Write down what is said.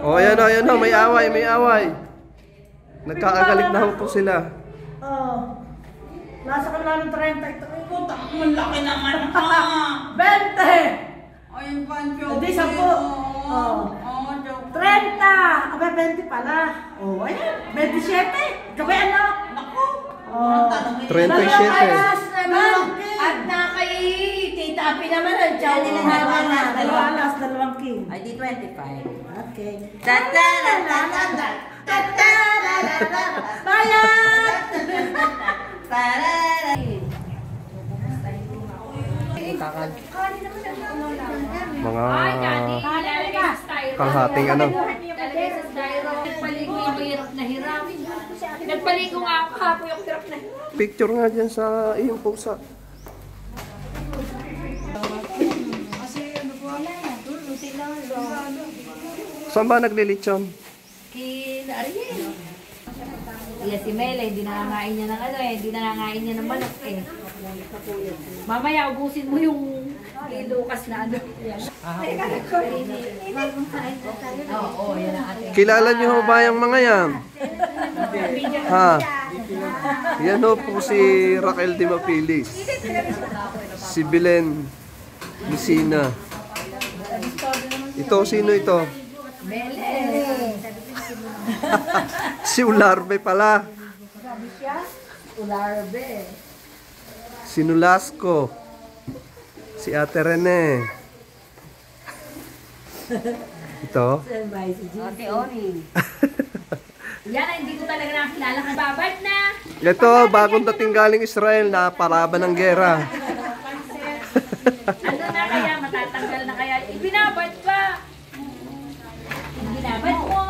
Oh, ayan o, may away, may away. Nagkakagalit na po sila. Oh. Nasa kanila ng 30 ito. Puta, malaki naman ka. 20! Ay, yung pancho. Hindi, 10. Oh. 30! Aba, 20 pala. Oh, ayan. 27. Gabay ano? Naku. Oh. 37. At na kay Tita Api naman ang tiyaw nila na Dalawang alas, 2 king. Ay, di 25. Okay. Mga kalhating ano. Nagpaligo nga ako kahapon yung hirap na. Picture nga dyan sa iyong pusa. Saan ba naglilitsyon? Kina Ariel. Iya si Mela, hindi nangangain niya ng ano eh, hindi nangangain niya ng manok eh. Mamaya ubusin mo yung kay Lucas na ano. Oo, yan ang ate. Kilala niyo ho ba yung mga yan? Ha? Yan ho po si Raquel de Mapilis. Si Belen Lucina. Ito, sino ito? Si Ularbe pala. Ularbe. Si Nolasco. Si Ate Rene. Ito. Ate Oni. Yan, hindi ko talaga nakilala kang babad na. Ito, bagong dating galing Israel na paraban ng gera. Ano na kaya, matatanggal na kaya. Ibinabad pa. Ibinabad mo.